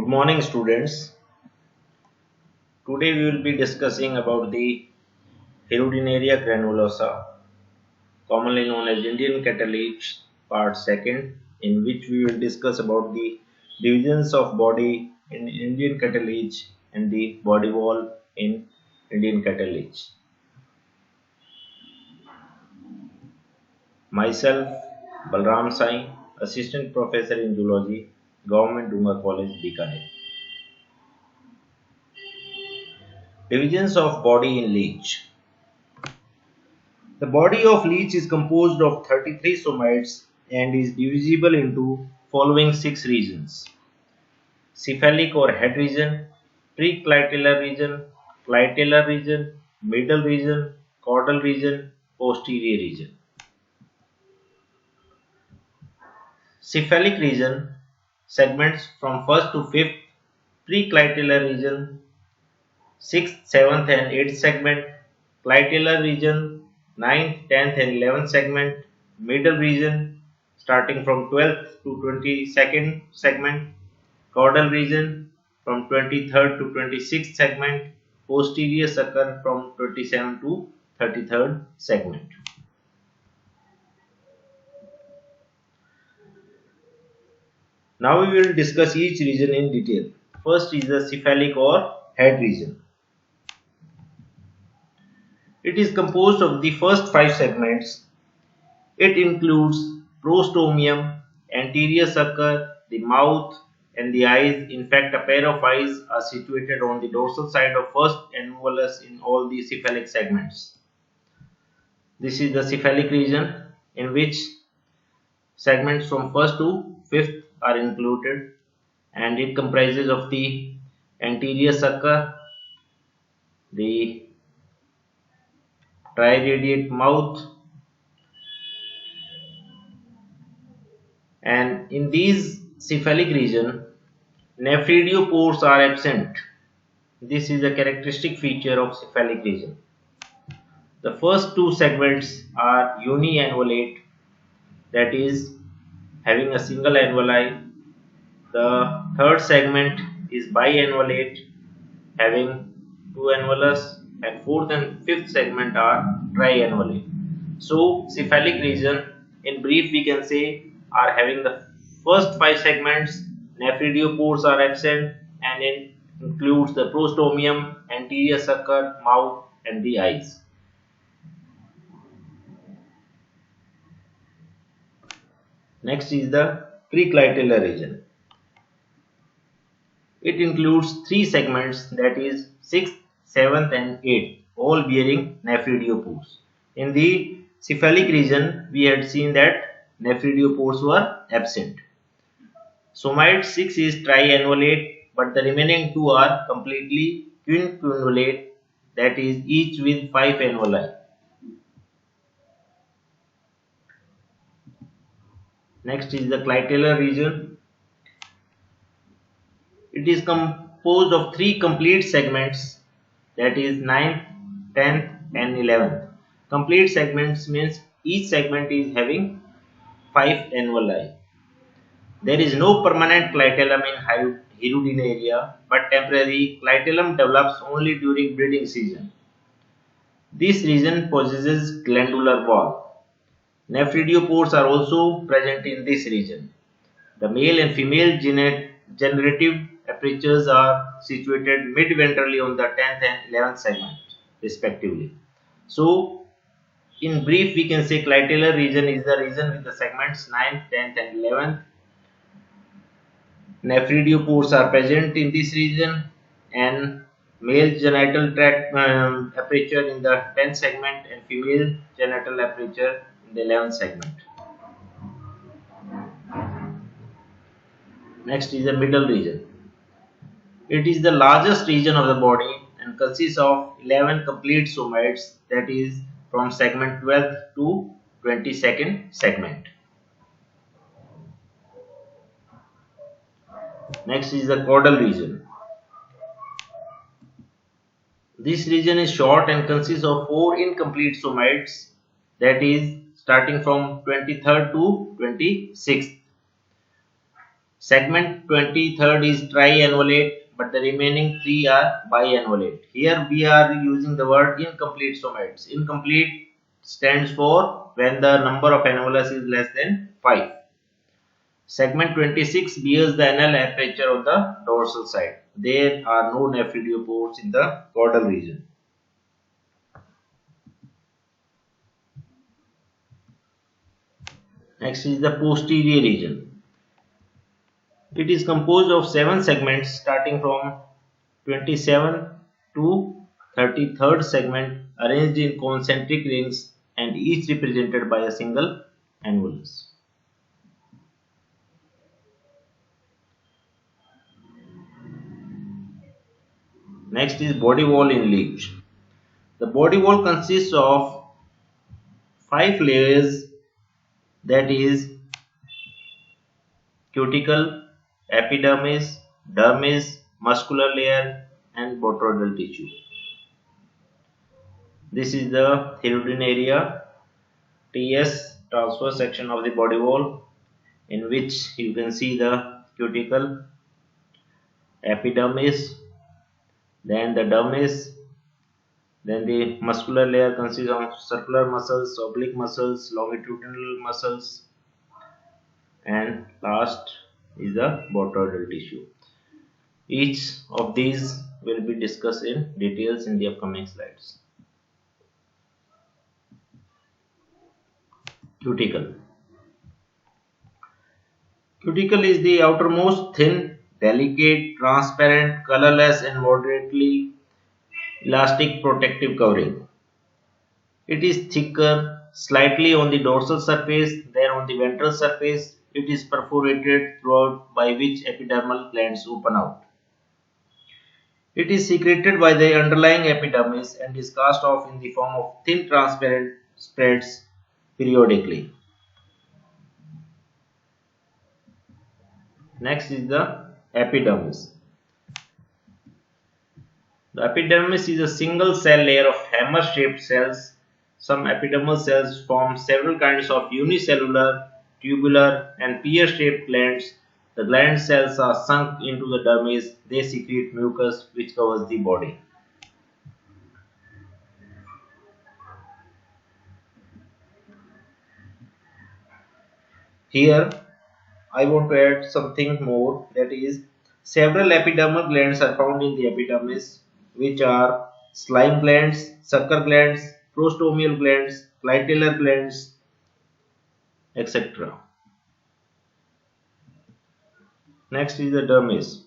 Good morning, students. Today we will be discussing about the Hirudinaria granulosa, commonly known as Indian cattle-leech, part second, in which we will discuss about the divisions of body in Indian cattle-leech and the body wall in Indian cattle-leech. Myself, Balram Sai, Assistant Professor in Zoology, Government Dunga College, Bikaner. Divisions of body in leech. The body of leech is composed of 33 somites and is divisible into following 6 regions: cephalic or head region, preclitellar region, clitellar region, middle region, caudal region, posterior region. Cephalic region segments from 1st to 5th, preclitellar region 6th, 7th and 8th segment, clitellar region 9th, 10th and 11th segment, middle region starting from 12th to 22nd segment, caudal region from 23rd to 26th segment, posterior sucker from 27th to 33rd segment. Now we will discuss each region in detail. First is the cephalic or head region. It is composed of the first 5 segments. It includes prostomium, anterior sucker, the mouth and the eyes. In fact, a pair of eyes are situated on the dorsal side of first annulus in all the cephalic segments. This is the cephalic region, in which segments from 1st to 5th are included, and it comprises of the anterior sucker, the triradiate mouth, and in these cephalic region nephridiopores are absent. This is a characteristic feature of cephalic region. The first 2 segments are uniannulate, that is having a single annuli. The third segment is biannulate, having 2 annulus, and 4th and 5th segment are triannulate. So cephalic region, in brief we can say, are having the first 5 segments, nephridiopores are absent, and it includes the prostomium, anterior sucker, mouth and the eyes. Next is the preclitellar region. It includes 3 segments, that is 6th, 7th and 8th, all bearing nephridiopores. In the cephalic region, we had seen that nephridiopores were absent. Somite 6 is triannulate, but the remaining 2 are completely quinquennulate, that is each with 5 annuli. Next is the clitellar region. It is composed of 3 complete segments, that is 9th, 10th and 11th. Complete segments means each segment is having 5 annuli. There is no permanent clitellum in Hirudinaria, but temporary clitellum develops only during breeding season. This region possesses glandular wall. Nephridiopores are also present in this region. The male and female generative apertures are situated mid-ventrally on the 10th and 11th segment respectively. So, in brief we can say clitellar region is the region with the segments 9th, 10th and 11th. Nephridiopores are present in this region, and male genital tract aperture in the 10th segment and female genital aperture in the 11th segment. Next is the middle region. It is the largest region of the body and consists of 11 complete somites, that is from segment 12th to 22nd segment. Next is the caudal region. This region is short and consists of 4 incomplete somites, that is starting from 23rd to 26th. Segment 23rd is triannulate, but the remaining 3 are biannulate. Here we are using the word incomplete somates. Incomplete stands for when the number of annulus is less than 5. Segment 26 bears the anal aperture on the dorsal side. There are no nephriopods in the caudal region. Next is the posterior region. It is composed of 7 segments starting from 27 to 33rd segment arranged in concentric rings and each represented by a single annulus. Next is body wall in leech. The body wall consists of 5 layers, that is cuticle, epidermis, dermis, muscular layer and botryoidal tissue. This is the thyroidine area, TS, transverse section of the body wall, in which you can see the cuticle, epidermis, then the dermis, then the muscular layer consists of circular muscles, oblique muscles, longitudinal muscles, and last is the botryoidal tissue. Each of these will be discussed in details in the upcoming slides. Cuticle. Cuticle is the outermost thin, delicate, transparent, colorless and moderately elastic protective covering. It is thicker slightly on the dorsal surface than on the ventral surface. It is perforated throughout by which epidermal glands open out. It is secreted by the underlying epidermis and is cast off in the form of thin transparent spreads periodically. Next is the epidermis. The epidermis is a single cell layer of hammer-shaped cells. Some epidermal cells form several kinds of unicellular, tubular, and pear-shaped glands. The gland cells are sunk into the dermis. They secrete mucus which covers the body. Here I want to add something more, that is, several epidermal glands are found in the epidermis, which are slime glands, sucker glands, prostomial glands, clitellar glands, etc. Next is the dermis.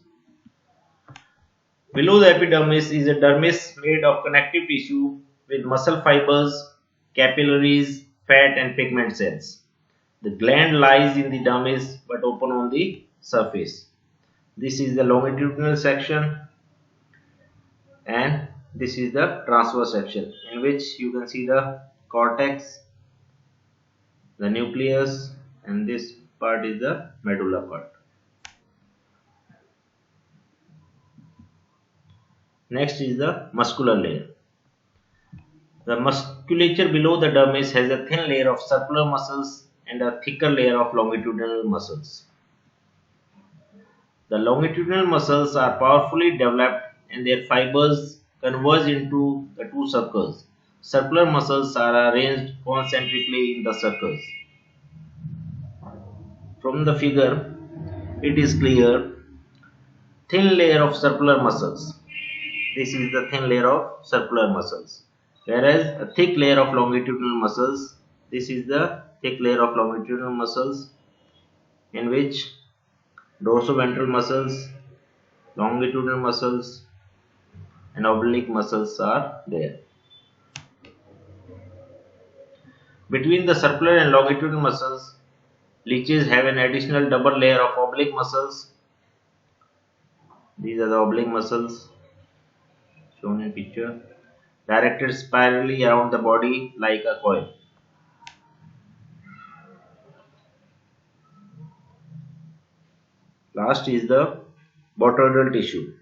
Below the epidermis is a dermis made of connective tissue with muscle fibers, capillaries, fat and pigment cells. The gland lies in the dermis but open on the surface. This is the longitudinal section and this is the transverse section, in which you can see the cortex, the nucleus, and this part is the medulla part. Next is the muscular layer. The musculature below the dermis has a thin layer of circular muscles and a thicker layer of longitudinal muscles. The longitudinal muscles are powerfully developed and their fibers converge into the two circles. Circular muscles are arranged concentrically in the circles. From the figure, it is clear. Thin layer of circular muscles. This is the thin layer of circular muscles. Whereas a thick layer of longitudinal muscles. This is the thick layer of longitudinal muscles, in which dorsoventral muscles, longitudinal muscles and oblique muscles are there. Between the circular and longitudinal muscles, leeches have an additional double layer of oblique muscles. These are the oblique muscles shown in picture, directed spirally around the body like a coil. Last is the botryoidal tissue.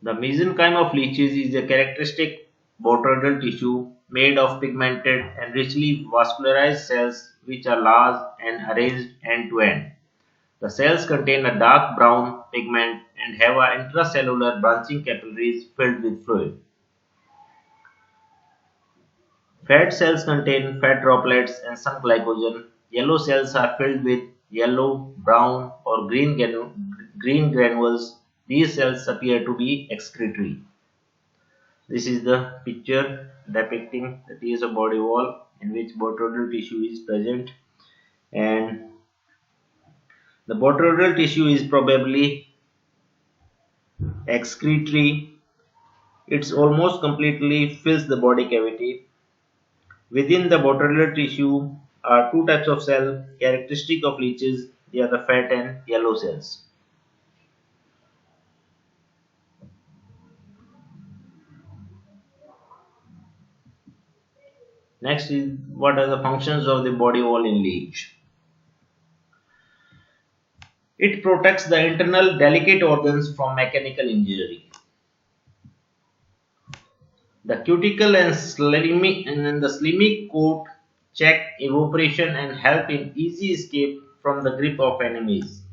The mesenchyme of leeches is a characteristic botryoidal tissue made of pigmented and richly vascularized cells which are large and arranged end to end. The cells contain a dark brown pigment and have intracellular branching capillaries filled with fluid. Fat cells contain fat droplets and some glycogen. Yellow cells are filled with yellow, brown, or green granules. These cells appear to be excretory. This is the picture depicting the T is a body wall in which botryoidal tissue is present, and the botryoidal tissue is probably excretory. It almost completely fills the body cavity. Within the botryoidal tissue are two types of cell characteristic of leeches. They are the fat and yellow cells. Next is what are the functions of the body wall in leech. It protects the internal delicate organs from mechanical injury. The cuticle and the slimy coat check evaporation and help in easy escape from the grip of enemies.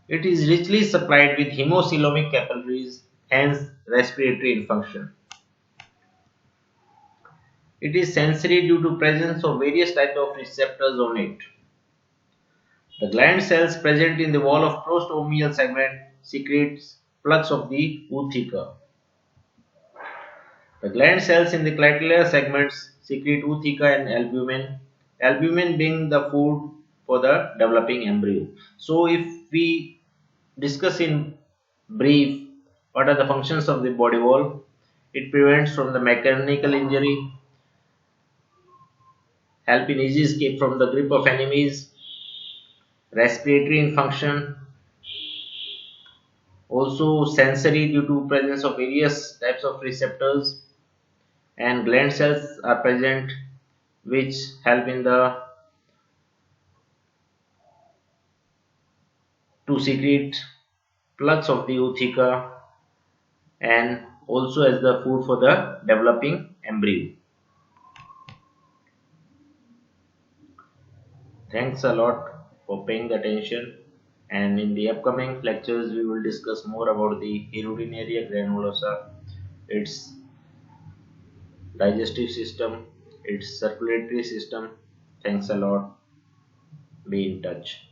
It is richly supplied with hemocoelomic capillaries, hence respiratory function. It is sensory due to presence of various types of receptors on it. The gland cells present in the wall of prostomial segment secretes plugs of the ootheca. The gland cells in the clitoral segments secrete ootheca and albumin being the food for the developing embryo. So if we discuss in brief what are the functions of the body wall, it prevents from the mechanical injury, help in easy escape from the grip of enemies, respiratory function, also sensory due to presence of various types of receptors, and gland cells are present which help in the to secrete plugs of the ootheca and also as the food for the developing embryo. Thanks a lot for paying attention, and in the upcoming lectures we will discuss more about the Hirudinaria granulosa, its digestive system, its circulatory system. Thanks a lot. Be in touch.